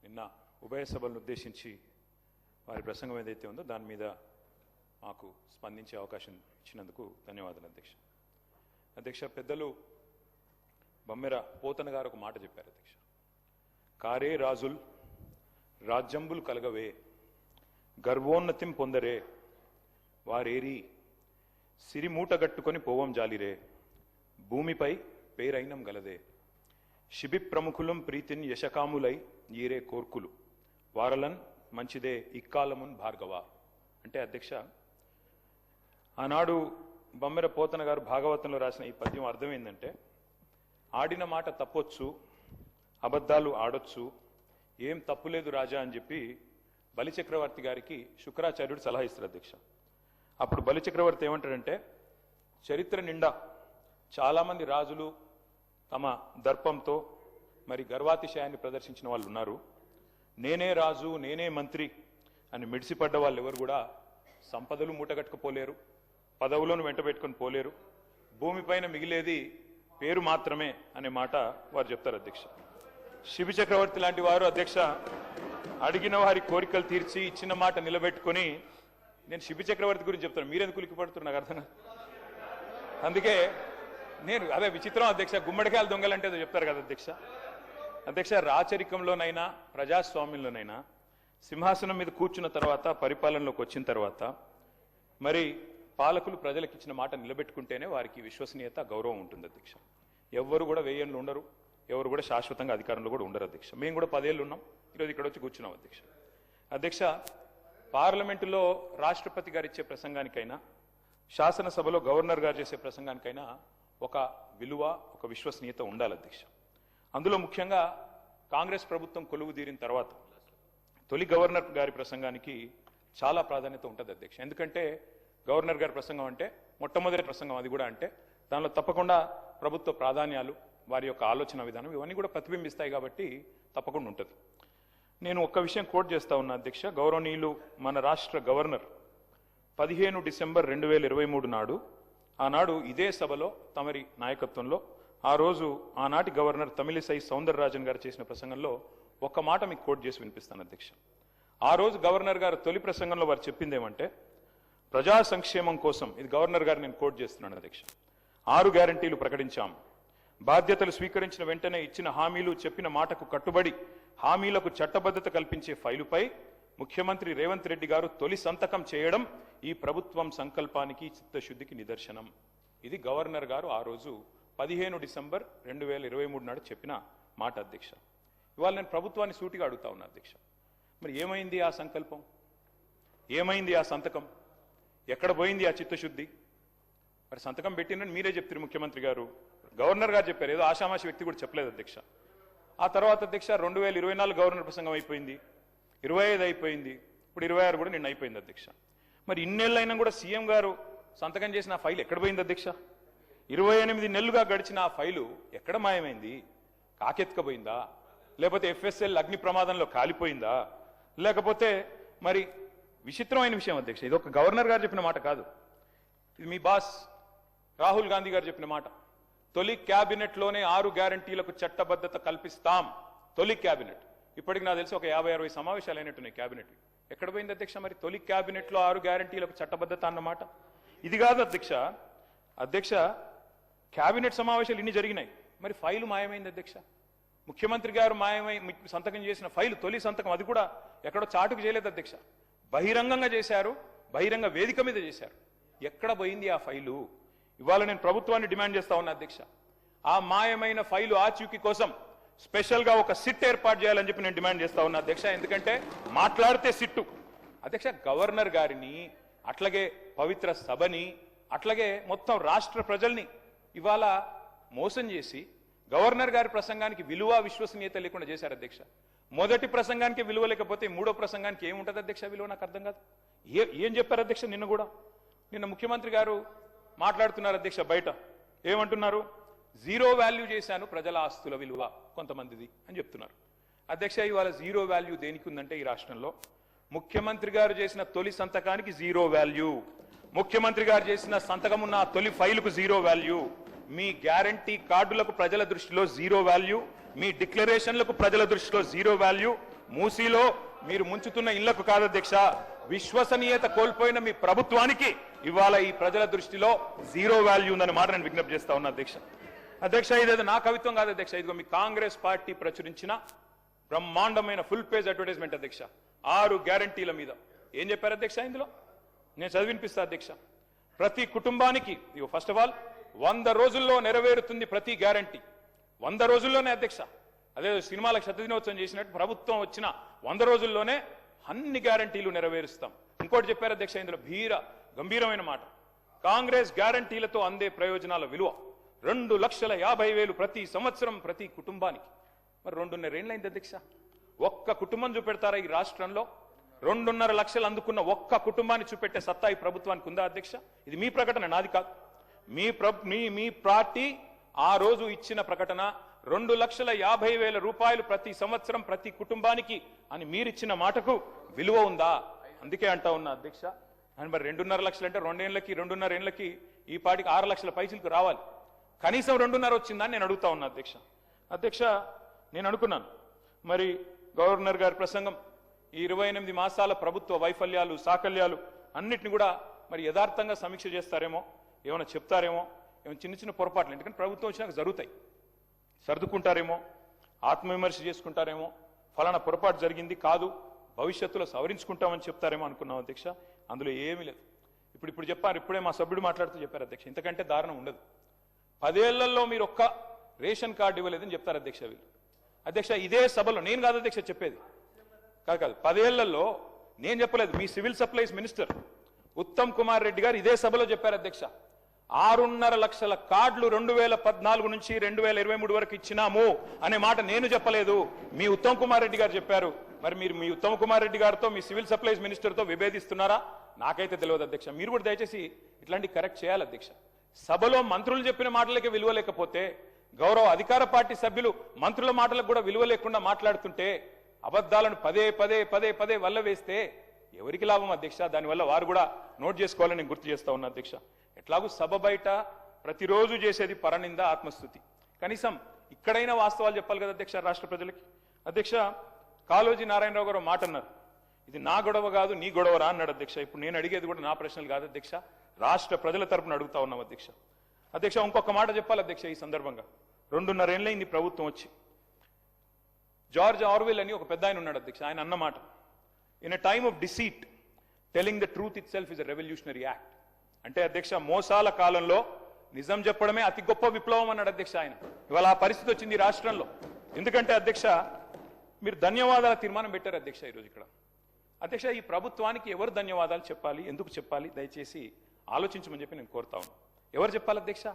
నిన్న ఉభయ సభలను ఉద్దేశించి వారి ప్రసంగం ఏదైతే ఉందో దాని మీద మాకు స్పందించే అవకాశం ఇచ్చినందుకు ధన్యవాదాలు అధ్యక్ష. అధ్యక్ష, పెద్దలు బమ్మెర పోతన గారు ఒక మాట చెప్పారు అధ్యక్ష. కారే రాజుల్ రాజ్యంబులు కలగవే గర్వోన్నతిం పొందరే వారేరి సిరిమూట గట్టుకొని పోవం జాలిరే భూమిపై పేరైనం గలదే శిబి ప్రముఖులం ప్రీతిన్ యశకాములై ఈరే కోర్కులు వారలన్ మంచిదే ఇక్కాలమున్ భార్గవ. అంటే అధ్యక్ష, ఆనాడు బమ్మెర పోతన గారు భాగవతంలో రాసిన ఈ పద్యం అర్థం ఏంటంటే, ఆడిన మాట తప్పొచ్చు, అబద్ధాలు ఆడొచ్చు, ఏం తప్పులేదు రాజా అని చెప్పి బలిచక్రవర్తి గారికి శుక్రాచార్యుడు సలహా ఇస్తారు అధ్యక్ష. అప్పుడు బలిచక్రవర్తి ఏమంటాడంటే, చరిత్ర నిండా చాలామంది రాజులు తమ దర్పంతో మరి గర్వాతిశయాన్ని ప్రదర్శించిన వాళ్ళు ఉన్నారు. నేనే రాజు, నేనే మంత్రి అని మిడిసిపడ్డ వాళ్ళు ఎవరు కూడా సంపదలు మూటగట్టుకుపోలేరు, పదవులను వెంట పెట్టుకొని పోలేరు, భూమిపైన మిగిలేది పేరు మాత్రమే అనే మాట వారు చెప్తారు అధ్యక్ష. శిబి చక్రవర్తి లాంటి వారు అధ్యక్ష అడిగిన వారి కోరికలు తీర్చి ఇచ్చిన మాట నిలబెట్టుకొని, నేను శిబి చక్రవర్తి గురించి చెప్తాను, మీరెందుకు ఉలిక్కిపడుతున్నారు నాకు అర్థం. అందుకే నేను అదే విచిత్రం అధ్యక్ష, గుమ్మడికాయలు దొంగలంటే ఏదో చెప్తారు కదా అధ్యక్ష. అధ్యక్ష, రాచరికంలోనైనా ప్రజాస్వామ్యంలోనైనా సింహాసనం మీద కూర్చున్న తర్వాత, పరిపాలనలోకి వచ్చిన తర్వాత మరి పాలకులు ప్రజలకు ఇచ్చిన మాట నిలబెట్టుకుంటేనే వారికి విశ్వసనీయత, గౌరవం ఉంటుంది అధ్యక్ష. ఎవరు కూడా వెయ్యేళ్ళు ఉండరు, ఎవరు కూడా శాశ్వతంగా అధికారంలో కూడా ఉండరు అధ్యక్ష. మేము కూడా 10 ఏళ్ళు ఉన్నాం, ఈరోజు ఇక్కడ వచ్చి కూర్చున్నాం అధ్యక్ష. అధ్యక్ష, పార్లమెంటులో రాష్ట్రపతి గారు ఇచ్చే ప్రసంగానికైనా, శాసనసభలో గవర్నర్ గారు చేసే ప్రసంగానికైనా ఒక విలువ, ఒక విశ్వసనీయత ఉండాలి అధ్యక్ష. అందులో ముఖ్యంగా కాంగ్రెస్ ప్రభుత్వం కొలువు తీరిన తర్వాత తొలి గవర్నర్ గారి ప్రసంగానికి చాలా ప్రాధాన్యత ఉంటుంది అధ్యక్ష. ఎందుకంటే గవర్నర్ గారి ప్రసంగం అంటే మొట్టమొదటి ప్రసంగం, అది కూడా అంటే దానిలో తప్పకుండా ప్రభుత్వ ప్రాధాన్యాలు, వారి యొక్క ఆలోచన విధానం ఇవన్నీ కూడా ప్రతిబింబిస్తాయి కాబట్టి తప్పకుండా ఉంటుంది. నేను ఒక్క విషయం కోట్ చేస్తా ఉన్నా అధ్యక్ష. గౌరవనీయులు మన రాష్ట్ర గవర్నర్ 15 డిసెంబర్ 2023 నాడు, ఆనాడు ఇదే సభలో తమరి నాయకత్వంలో ఆ రోజు ఆనాటి గవర్నర్ తమిళిసై సౌందరరాజన్ గారు చేసిన ప్రసంగంలో ఒక్క మాట మీకు కోట్ చేసి వినిపిస్తాను అధ్యక్ష. ఆ రోజు గవర్నర్ గారు తొలి ప్రసంగంలో వారు చెప్పింది ఏమంటే, ప్రజా సంక్షేమం కోసం, ఇది గవర్నర్ గారు నేను కోట్ చేస్తున్నాను అధ్యక్ష, 6 గ్యారంటీలు ప్రకటించాం. బాధ్యతలు స్వీకరించిన వెంటనే ఇచ్చిన హామీలు, చెప్పిన మాటకు కట్టుబడి హామీలకు చట్టబద్ధత కల్పించే ఫైలుపై ముఖ్యమంత్రి రేవంత్ రెడ్డి గారు తొలి సంతకం చేయడం ఈ ప్రభుత్వం సంకల్పానికి, చిత్తశుద్ధికి నిదర్శనం. ఇది గవర్నర్ గారు ఆ రోజు 15 డిసెంబర్ 2023 నాడు చెప్పిన మాట అధ్యక్ష. ఇవాళ నేను ప్రభుత్వాన్ని సూటిగా అడుగుతా ఉన్నా అధ్యక్ష, మరి ఏమైంది ఆ సంకల్పం, ఏమైంది ఆ సంతకం, ఎక్కడ పోయింది ఆ చిత్తశుద్ధి? మరి సంతకం పెట్టినని మీరే చెప్తారు ముఖ్యమంత్రి గారు, గవర్నర్ గారు చెప్పారు, ఏదో ఆషామాషి వ్యక్తి కూడా చెప్పలేదు అధ్యక్ష. ఆ తర్వాత అధ్యక్ష 2024 గవర్నర్ ప్రసంగం అయిపోయింది, 25 అయిపోయింది, ఇప్పుడు 26 కూడా నిన్న అయిపోయింది అధ్యక్ష. మరి ఇన్నేళ్ళైనా కూడా సీఎం గారు సంతకం చేసిన ఆ ఫైల్ ఎక్కడ పోయింది అధ్యక్ష? 28 నెలలుగా గడిచిన ఆ ఫైలు ఎక్కడ మాయమైంది? కాకెత్తుకపోయిందా, లేకపోతే FSL అగ్ని ప్రమాదంలో కాలిపోయిందా, లేకపోతే మరి విచిత్రమైన విషయం అధ్యక్ష, ఇది ఒక గవర్నర్ గారు చెప్పిన మాట కాదు, ఇది మీ బాస్ రాహుల్ గాంధీ గారు చెప్పిన మాట. తొలి క్యాబినెట్లోనే 6 గ్యారంటీలకు చట్టబద్ధత కల్పిస్తాం. తొలి క్యాబినెట్, ఇప్పటికి నాకు తెలిసి ఒక 50-60 సమావేశాలు అయినట్టున్నాయి క్యాబినెట్. ఎక్కడ పోయింది అధ్యక్ష మరి తొలి క్యాబినెట్లో 6 గ్యారంటీలకు చట్టబద్ధత అన్నమాట? ఇది కాదు అధ్యక్ష. అధ్యక్ష, క్యాబినెట్ సమావేశాలు ఇన్ని జరిగినాయి, మరి ఫైలు మాయమైంది అధ్యక్ష. ముఖ్యమంత్రి గారు సంతకం చేసిన ఫైలు, తొలి సంతకం, అది కూడా ఎక్కడో చాటుకు చేయలేదు అధ్యక్ష, బహిరంగంగా చేశారు, బహిరంగ వేదిక మీద చేశారు. ఎక్కడ పోయింది ఆ ఫైలు? ఇవాళ నేను ప్రభుత్వాన్ని డిమాండ్ చేస్తా ఉన్నా అధ్యక్ష, ఆ మాయమైన ఫైలు ఆచూకీ కోసం స్పెషల్ గా ఒక సిట్ ఏర్పాటు చేయాలని చెప్పి నేను డిమాండ్ చేస్తా ఉన్నా అధ్యక్ష. ఎందుకంటే మాట్లాడితే సిట్టు అధ్యక్ష, గవర్నర్ గారిని, అట్లాగే పవిత్ర సభని, అట్లాగే మొత్తం రాష్ట్ర ప్రజల్ని ఇవాళ మోసం చేసి గవర్నర్ గారి ప్రసంగానికి విలువ, విశ్వసనీయత లేకుండా చేశారు అధ్యక్ష. మొదటి ప్రసంగానికి విలువ లేకపోతే మూడో ప్రసంగానికి ఏముంటుంది అధ్యక్ష విలువ? నాకు అర్థం కాదు. ఏం చెప్పారు అధ్యక్ష? నిన్న ముఖ్యమంత్రి గారు మాట్లాడుతున్నారు అధ్యక్ష, బయట ఏమంటున్నారు? జీరో వాల్యూ చేశాను ప్రజల ఆస్తుల విలువ కొంతమందిది అని చెప్తున్నారు అధ్యక్ష. ఇవాళ జీరో వాల్యూ దేనికి ఉందంటే ఈ రాష్ట్రంలో ముఖ్యమంత్రి గారు చేసిన తొలి సంతకానికి జీరో వాల్యూ, ముఖ్యమంత్రి గారు చేసిన సంతకం ఉన్న తొలి ఫైలుకు జీరో వాల్యూ, మీ గ్యారంటీ కార్డులకు ప్రజల దృష్టిలో జీరో వాల్యూ, మీ డిక్లరేషన్లకు ప్రజల దృష్టిలో జీరో వాల్యూ, మూసీలో మీరు ముంచుతున్న ఇళ్లకు కాదు అధ్యక్ష, విశ్వసనీయత కోల్పోయిన మీ ప్రభుత్వానికి ఇవాళ ఈ ప్రజల దృష్టిలో జీరో వాల్యూ ఉందని మాట నేను విజ్ఞప్తి చేస్తా ఉన్నా అధ్యక్ష. అధ్యక్ష ఇదేదో నా కవిత్వం కాదు అధ్యక్ష, ఇదిగో మీ కాంగ్రెస్ పార్టీ ప్రచురించిన బ్రహ్మాండమైన ఫుల్ పేజ్ అడ్వర్టైజ్మెంట్ అధ్యక్ష. 6 గ్యారంటీల మీద ఏం చెప్పారు అధ్యక్ష ఇందులో, నేను చదివినిపిస్తా అధ్యక్ష. ప్రతి కుటుంబానికి ఫస్ట్ ఆఫ్ ఆల్ 100 రోజుల్లో నెరవేరుతుంది ప్రతి గ్యారంటీ. 100 రోజుల్లోనే అధ్యక్ష, అదే సినిమాలకు శతదినోత్సవం చేసినట్టు ప్రభుత్వం వచ్చిన 100 రోజుల్లోనే అన్ని గ్యారంటీలు నెరవేరుస్తాం. ఇంకోటి చెప్పారు అధ్యక్ష ఇందులో గంభీరమైన మాట, కాంగ్రెస్ గ్యారంటీలతో అందే ప్రయోజనాల విలువ 2,50,000 ప్రతి సంవత్సరం ప్రతి కుటుంబానికి. మరి 2.5 ఏళ్ళైంది అధ్యక్ష, ఒక్క కుటుంబం చూపెడతారా ఈ రాష్ట్రంలో? 2.5 లక్షలు అందుకున్న ఒక్క కుటుంబాన్ని చూపెట్టే సత్తా ఈ ప్రభుత్వానికి ఉందా అధ్యక్ష? ఇది మీ ప్రకటన, నాది కాదు. మీ పార్టీ ఆ రోజు ఇచ్చిన ప్రకటన 2,50,000 రూపాయలు ప్రతి సంవత్సరం ప్రతి కుటుంబానికి అని మీరిచ్చిన మాటకు విలువ ఉందా? అందుకే అంటా ఉన్నా అధ్యక్ష. అని మరి 2.5 లక్షలు అంటే 2.5 ఏళ్ళకి ఈ పార్టీకి 6 లక్షల పైసలకు రావాలి, కనీసం 2.5 వచ్చిందని నేను అడుగుతా ఉన్నా అధ్యక్ష. అధ్యక్ష నేను అనుకున్నాను మరి గవర్నర్ గారి ప్రసంగం ఈ 28 మాసాల ప్రభుత్వ వైఫల్యాలు సాకల్యాలు అన్నిటిని కూడా మరి యథార్థంగా సమీక్ష చేస్తారేమో, ఏమైనా చెప్తారేమో, ఏమైనా చిన్న చిన్న పొరపాట్లు ఎందుకంటే ప్రభుత్వం వచ్చినాక జరుగుతాయి, సర్దుకుంటారేమో, ఆత్మవిమర్శ చేసుకుంటారేమో, ఫలానా పొరపాటు జరిగింది కాదు భవిష్యత్తులో సవరించుకుంటామని చెప్తారేమో అనుకున్నాం అధ్యక్ష. అందులో ఏమీ లేదు. ఇప్పుడు చెప్పారు, ఇప్పుడే మా సభ్యుడు మాట్లాడుతూ చెప్పారు అధ్యక్ష, ఇంతకంటే దారుణం ఉండదు. 10 ఏళ్లలో మీరు ఒక్క రేషన్ కార్డు ఇవ్వలేదని చెప్తారు అధ్యక్ష వీళ్ళు. అధ్యక్ష ఇదే సభలో నేను కాదు అధ్యక్ష చెప్పేది, కాదు 10 ఏళ్లలో నేను చెప్పలేదు, మీ civil supplies minister Uttam Kumar Reddy గారు ఇదే సభలో చెప్పారు అధ్యక్ష. 6.5 లక్షల కార్డులు 2014 నుంచి 2023 వరకు ఇచ్చినాము అనే మాట నేను చెప్పలేదు, మీ ఉత్తమ్ కుమార్ రెడ్డి గారు చెప్పారు. మరి మీరు మీ ఉత్తమ్ కుమార్ రెడ్డి గారితో మీ సివిల్ సప్లైస్ మినిస్టర్తో విభేదిస్తున్నారా? నాకైతే తెలియదు అధ్యక్ష. మీరు కూడా దయచేసి ఇట్లాంటి కరెక్ట్ చేయాలి అధ్యక్ష. సభలో మంత్రులు చెప్పిన మాటలకే విలువ లేకపోతే గౌరవ అధికార పార్టీ సభ్యులు మంత్రుల మాటలకు కూడా విలువ లేకుండా మాట్లాడుతుంటే అబద్ధాలను పదే వల్ల వేస్తే ఎవరికి లాభం అధ్యక్ష? దానివల్ల వారు కూడా నోట్ చేసుకోవాలని నేను గుర్తు చేస్తా ఉన్నా అధ్యక్ష. ఎట్లాగూ సభ బయట ప్రతిరోజు చేసేది పరనింద ఆత్మస్థుతి, కనీసం ఇక్కడైనా వాస్తవాలు చెప్పాలి కదా అధ్యక్ష రాష్ట్ర ప్రజలకి. అధ్యక్ష కాళోజీ నారాయణరావు గారు మాట అన్నారు, ఇది నా గొడవ కాదు నీ గొడవరా అన్నాడు అధ్యక్ష. ఇప్పుడు నేను అడిగేది కూడా నా ప్రశ్నలు కాదు అధ్యక్ష, రాష్ట్ర ప్రజల తరపున అడుగుతా ఉన్నాం అధ్యక్ష. అధ్యక్ష ఇంకొక మాట చెప్పాలి అధ్యక్ష ఈ సందర్భంగా, 2.5 ఏళ్ళైంది ప్రభుత్వం వచ్చి. జార్జ్ ఆర్వెల్ అని ఒక పెద్ద ఆయన ఉన్నాడు అధ్యక్ష, ఆయన అన్నమాట, in a time of deceit telling the truth it self is a revolutionary act. అంటే అధ్యక్ష మోసాల కాలంలో నిజం చెప్పడమే అతి గొప్ప విప్లవం అన్నాడు అధ్యక్ష ఆయన. ఇవాళ ఆ పరిస్థితి వచ్చింది రాష్ట్రంలో. ఎందుకంటే అధ్యక్ష మీరు ధన్యవాదాల తీర్మానం పెట్టారు అధ్యక్ష ఈరోజు ఇక్కడ. అధ్యక్ష ఈ ప్రభుత్వానికి ఎవరు ధన్యవాదాలు చెప్పాలి, ఎందుకు చెప్పాలి, దయచేసి ఆలోచించమని చెప్పి నేను కోరుతా ఉన్నాను. ఎవరు చెప్పాలి అధ్యక్ష?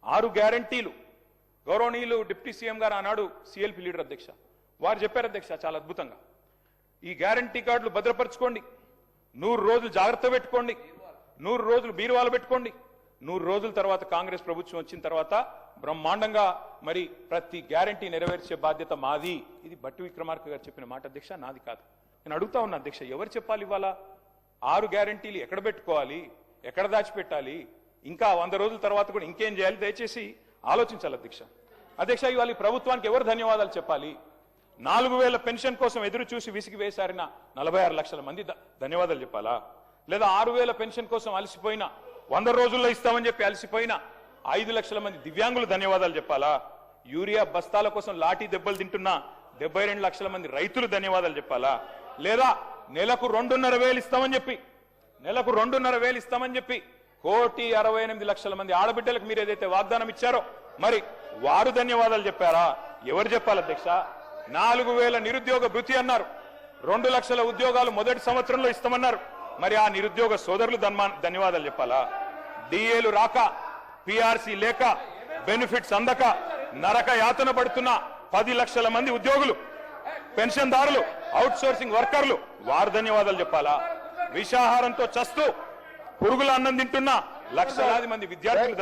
6 గ్యారంటీలు గౌరవనీయులు డిప్యూటీ సీఎం గారు ఆనాడు సిఎల్పి లీడర్ అధ్యక్ష, వారు చెప్పారు అధ్యక్ష చాలా అద్భుతంగా, ఈ గ్యారంటీ కార్డులు భద్రపరచుకోండి, 100 రోజులు జాగ్రత్త పెట్టుకోండి, 100 రోజులు బీరువాలు పెట్టుకోండి, 100 రోజుల తర్వాత కాంగ్రెస్ ప్రభుత్వం వచ్చిన తర్వాత బ్రహ్మాండంగా మరి ప్రతి గ్యారంటీ నెరవేర్చే బాధ్యత మాది. ఇది బట్టి విక్రమార్క గారు చెప్పిన మాట అధ్యక్ష, నాది కాదు. నేను అడుగుతా ఉన్నా అధ్యక్ష, ఎవరు చెప్పాలి ఇవాళ 6 గ్యారంటీలు ఎక్కడ పెట్టుకోవాలి, ఎక్కడ దాచిపెట్టాలి, ఇంకా 100 రోజుల తర్వాత కూడా ఇంకేం చేయాలి, దయచేసి ఆలోచించాలి అధ్యక్ష. అధ్యక్ష ఇవాళ ఈ ప్రభుత్వానికి ఎవరు ధన్యవాదాలు చెప్పాలి? 4,000 పెన్షన్ కోసం ఎదురు చూసి విసిగి వేశారిన 46 లక్షల మంది ధన్యవాదాలు చెప్పాలా? లేదా 6,000 పెన్షన్ కోసం అలసిపోయిన 100 రోజుల్లో ఇస్తామని చెప్పి అలసిపోయిన 5 లక్షల మంది దివ్యాంగులు ధన్యవాదాలు చెప్పాలా? యూరియా బస్తాల కోసం లాఠీ దెబ్బలు తింటున్న 72 లక్షల మంది రైతులు ధన్యవాదాలు చెప్పాలా? లేదా నెలకు 2,500 ఇస్తామని చెప్పి 1,68,00,000 మంది ఆడబిడ్డలకు మీరు ఏదైతే వాగ్దానం ఇచ్చారో మరి వారు ధన్యవాదాలు చెప్పారా? ఎవరు చెప్పాలి అధ్యక్ష? 4,000 నిరుద్యోగ భృతి అన్నారు, 2 లక్షల ఉద్యోగాలు మొదటి సంవత్సరంలో ఇస్తామన్నారు, మరి ఆ నిరుద్యోగ సోదరులు ధన్యవాదాలు చెప్పాలా? డిఏలు రాక, పిఆర్సీ లేక, బెనిఫిట్స్ అందక నరక యాతన పడుతున్న 10 లక్షల మంది ఉద్యోగులు, పెన్షన్దారులు, అవుట్ సోర్సింగ్ వర్కర్లు, వారు ధన్యవాదాలు చెప్పాలా? విషాహారంతో చస్తూ పురుగుల అన్నం తింటున్న లక్షలాది మంది విద్యార్థులు